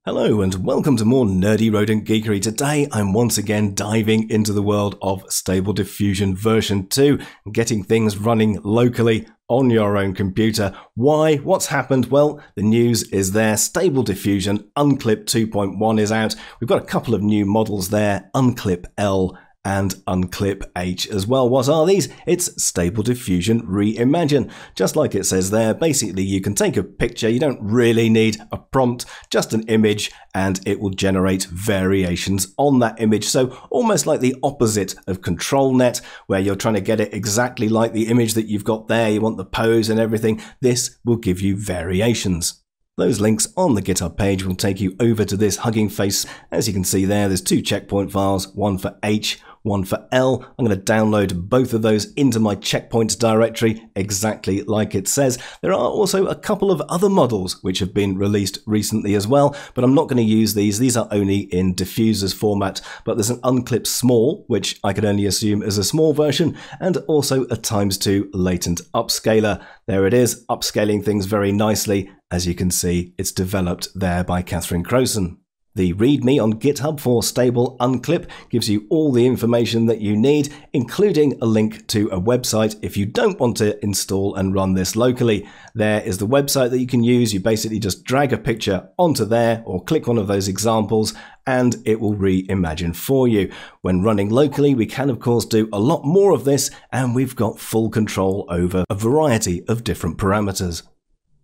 Hello and welcome to more nerdy rodent geekery. Today I'm once again diving into the world of Stable Diffusion version 2 and getting things running locally on your own computer. Why? What's happened? Well, the news is there. Stable Diffusion Unclip 2.1 is out. We've got a couple of new models there, Unclip L and Unclip H as well. What are these? It's Stable Diffusion ReImagine. Just like it says there, basically you can take a picture, you don't really need a prompt, just an image, and it will generate variations on that image. So almost like the opposite of ControlNet, where you're trying to get it exactly like the image that you've got there, you want the pose and everything. This will give you variations. Those links on the GitHub page will take you over to this Hugging Face. As you can see there's two checkpoint files, one for H, one for L. I'm going to download both of those into my checkpoints directory, exactly like it says. There are also a couple of other models which have been released recently as well, but I'm not going to use these. These are only in diffusers format, but there's an Unclip Small, which I can only assume is a small version, and also a ×2 latent upscaler. There it is, upscaling things very nicely. As you can see, it's developed there by Catherine Crowson. The README on GitHub for Stable Unclip gives you all the information that you need, including a link to a website if you don't want to install and run this locally. There is the website that you can use. You basically just drag a picture onto there or click one of those examples and it will reimagine for you. When running locally, we can of course do a lot more of this, and we've got full control over a variety of different parameters.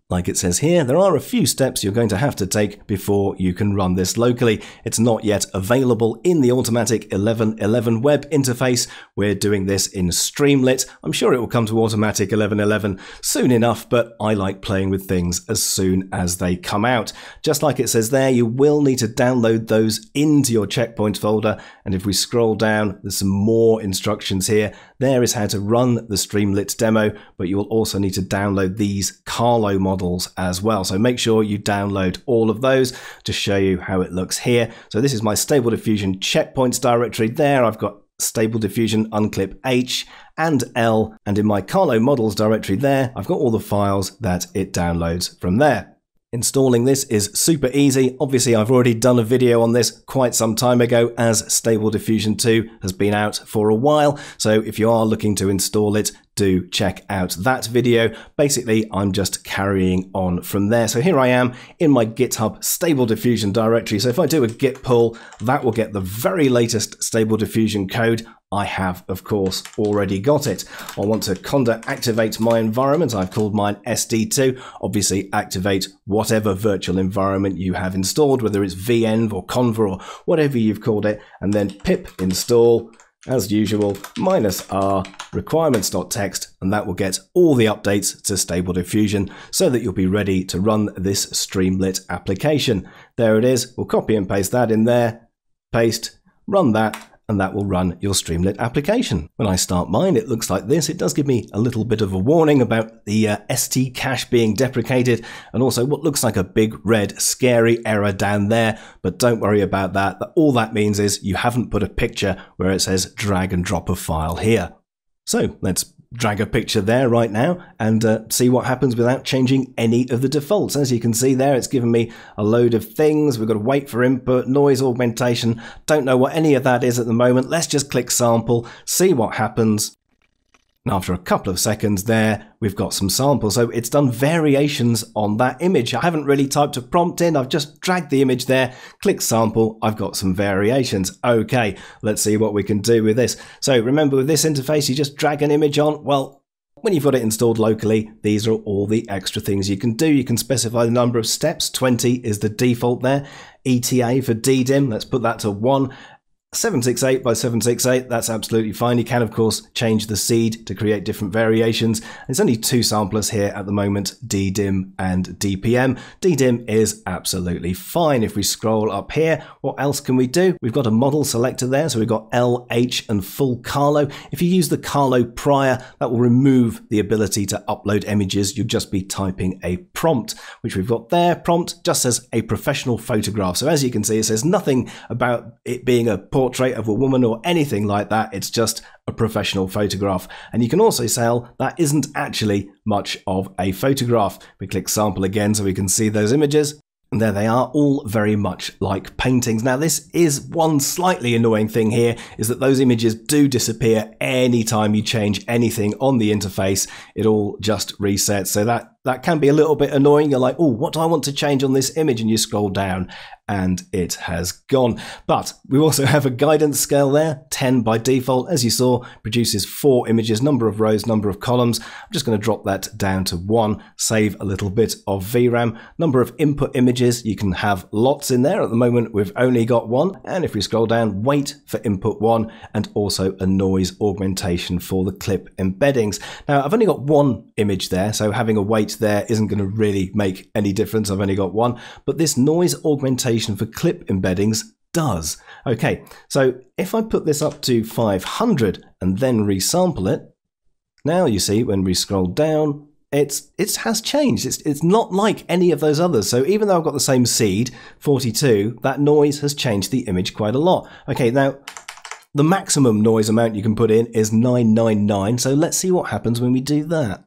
Like it says here, there are a few steps you're going to have to take before you can run this locally. It's not yet available in the automatic 11.11 web interface. We're doing this in Streamlit. I'm sure it will come to automatic 11.11 soon enough, but I like playing with things as soon as they come out. Just like it says there, you will need to download those into your checkpoints folder. And if we scroll down, there's some more instructions here. There is how to run the Streamlit demo, but you will also need to download these Carlo models as well. So make sure you download all of those to show you how it looks here. So this is my Stable Diffusion checkpoints directory there. I've got Stable Diffusion Unclip H and L, and in my Carlo models directory there, I've got all the files that it downloads from there. Installing this is super easy. Obviously, I've already done a video on this quite some time ago, as Stable Diffusion 2 has been out for a while. So if you are looking to install it, do check out that video. Basically, I'm just carrying on from there. So here I am in my GitHub Stable Diffusion directory. So if I do a git pull, that will get the very latest Stable Diffusion code. I have, of course, already got it. I want to activate my environment. I've called mine SD2. Obviously, activate whatever virtual environment you have installed, whether it's venv or conva or whatever you've called it, and then pip install, as usual, -r requirements.txt, and that will get all the updates to Stable Diffusion so that you'll be ready to run this Streamlit application. There it is. We'll copy and paste that in there, paste, run that, and that will run your Streamlit application. When I start mine, it looks like this. It does give me a little bit of a warning about the ST cache being deprecated, and also what looks like a big red scary error down there, but don't worry about that. All that means is you haven't put a picture where it says drag and drop a file here. So let's drag a picture there right now and see what happens without changing any of the defaults. As you can see there, it's given me a load of things. We've got to wait for input, noise augmentation. Don't know what any of that is at the moment. Let's just click sample, see what happens. And after a couple of seconds there, we've got some samples. So it's done variations on that image. I haven't really typed a prompt in. I've just dragged the image there, click sample. I've got some variations. Okay, let's see what we can do with this. So remember, with this interface, you just drag an image on. Well, when you've got it installed locally, these are all the extra things you can do. You can specify the number of steps. 20 is the default there. ETA for DDIM, let's put that to 1. 768 by 768, that's absolutely fine. You can, of course, change the seed to create different variations. There's only two samplers here at the moment, DDIM and DPM. DDIM is absolutely fine. If we scroll up here, what else can we do? We've got a model selector there, so we've got L, H, and full Carlo. If you use the Carlo prior, that will remove the ability to upload images. You'll just be typing a prompt, which we've got there. Prompt just says a professional photograph. So as you can see, it says nothing about it being a portrait of a woman or anything like that. It's just a professional photograph. And you can also tell that isn't actually much of a photograph. We click sample again so we can see those images. And there they are, all very much like paintings. Now, this is one slightly annoying thing here, is that those images do disappear anytime you change anything on the interface. It all just resets. So that can be a little bit annoying. You're like, oh, what do I want to change on this image? And you scroll down and it has gone. But we also have a guidance scale there, 10 by default. As you saw, produces 4 images, number of rows, number of columns. I'm just going to drop that down to 1, save a little bit of VRAM. Number of input images, you can have lots in there. At the moment, we've only got 1. And if we scroll down, weight for input 1, and also a noise augmentation for the clip embeddings. Now, I've only got 1 image there, so having a weight there isn't going to really make any difference. I've only got 1, but this noise augmentation for clip embeddings does. Okay, so if I put this up to 500 and then resample it, now you see when we scroll down, it has changed. It's not like any of those others. So even though I've got the same seed, 42, that noise has changed the image quite a lot. Okay, now the maximum noise amount you can put in is 999. So let's see what happens when we do that.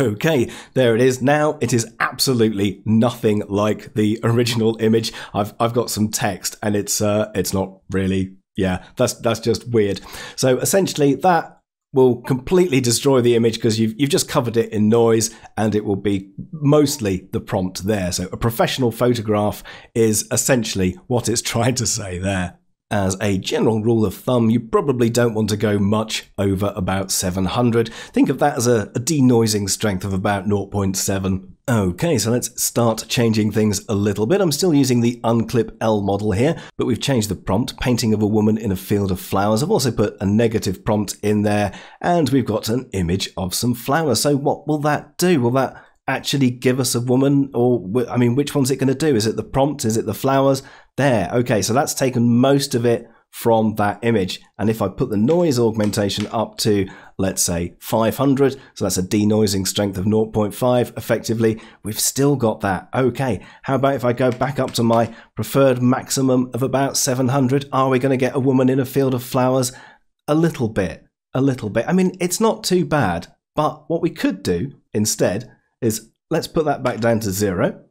Okay, there it is. Now it is absolutely nothing like the original image. I've got some text and it's not really, yeah, that's just weird. So essentially that will completely destroy the image because you've just covered it in noise, and it will be mostly the prompt there. So a professional photograph is essentially what it's trying to say there. As a general rule of thumb, you probably don't want to go much over about 700. Think of that as a denoising strength of about 0.7. Okay, so let's start changing things a little bit. I'm still using the unclip L model here, but we've changed the prompt, painting of a woman in a field of flowers. I've also put a negative prompt in there, and we've got an image of some flowers. So what will that do? Will that actually give us a woman? Or, I mean, which one's it going to do? Is it the prompt? Is it the flowers? There. Okay, so that's taken most of it from that image. And if I put the noise augmentation up to, let's say, 500, so that's a denoising strength of 0.5, effectively, we've still got that. Okay, how about if I go back up to my preferred maximum of about 700? Are we going to get a woman in a field of flowers? A little bit. I mean, it's not too bad, but what we could do instead is let's put that back down to 0,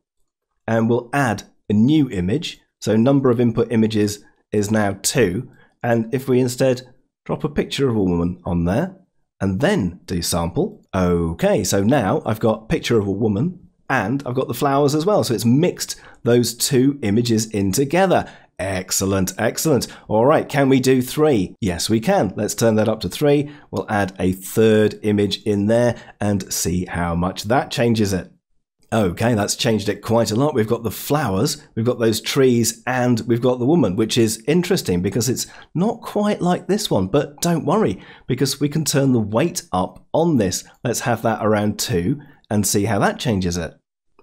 and we'll add a new image. So number of input images is now 2. And if we instead drop a picture of a woman on there and then do sample. Okay, so now I've got picture of a woman and I've got the flowers as well. So it's mixed those 2 images in together. Excellent, excellent. All right, can we do 3? Yes, we can. Let's turn that up to 3. We'll add a 3rd image in there and see how much that changes it. Okay, that's changed it quite a lot. We've got the flowers, we've got those trees, and we've got the woman, which is interesting because it's not quite like this one. But don't worry, because we can turn the weight up on this. Let's have that around 2 and see how that changes it.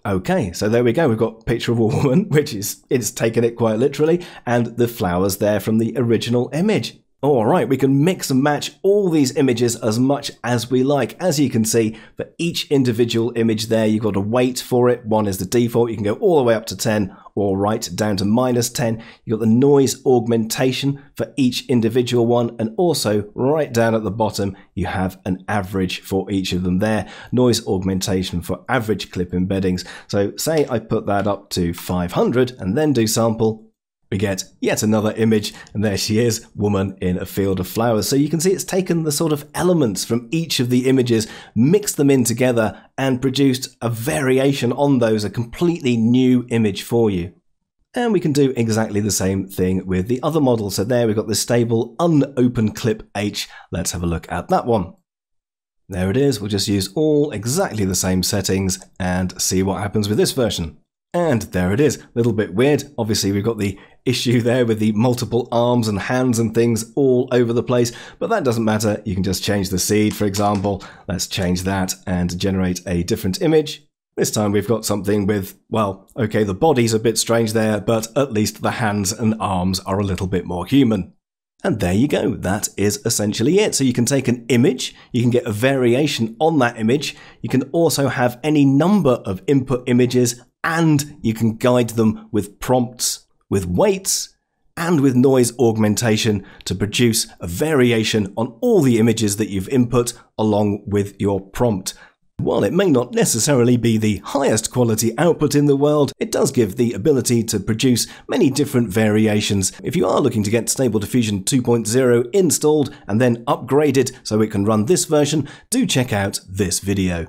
Okay, so there we go. We've got a picture of a woman, which it's taken it quite literally, and the flowers there from the original image. All right, we can mix and match all these images as much as we like. As you can see, for each individual image there, you've got a weight for it. 1 is the default. You can go all the way up to 10 or right down to -10. You've got the noise augmentation for each individual one. And also right down at the bottom, you have an average for each of them there. Noise augmentation for average clip embeddings. So say I put that up to 500 and then do sample. We get yet another image, and there she is, woman in a field of flowers. So you can see it's taken the sort of elements from each of the images, mixed them in together, and produced a variation on those, a completely new image for you. And we can do exactly the same thing with the other model. So there we've got the stable unopened clip H. Let's have a look at that one. There it is. We'll just use all exactly the same settings and see what happens with this version. And there it is. A little bit weird. Obviously, we've got the issue there with the multiple arms and hands and things all over the place, but that doesn't matter. You can just change the seed, for example. Let's change that and generate a different image. This time we've got something with, well, okay, the body's a bit strange there, but at least the hands and arms are a little bit more human. And there you go. That is essentially it. So you can take an image, you can get a variation on that image. You can also have any number of input images, and you can guide them with prompts, with weights, and with noise augmentation to produce a variation on all the images that you've input along with your prompt. While it may not necessarily be the highest quality output in the world, it does give the ability to produce many different variations. If you are looking to get Stable Diffusion 2.0 installed and then upgraded so it can run this version, do check out this video.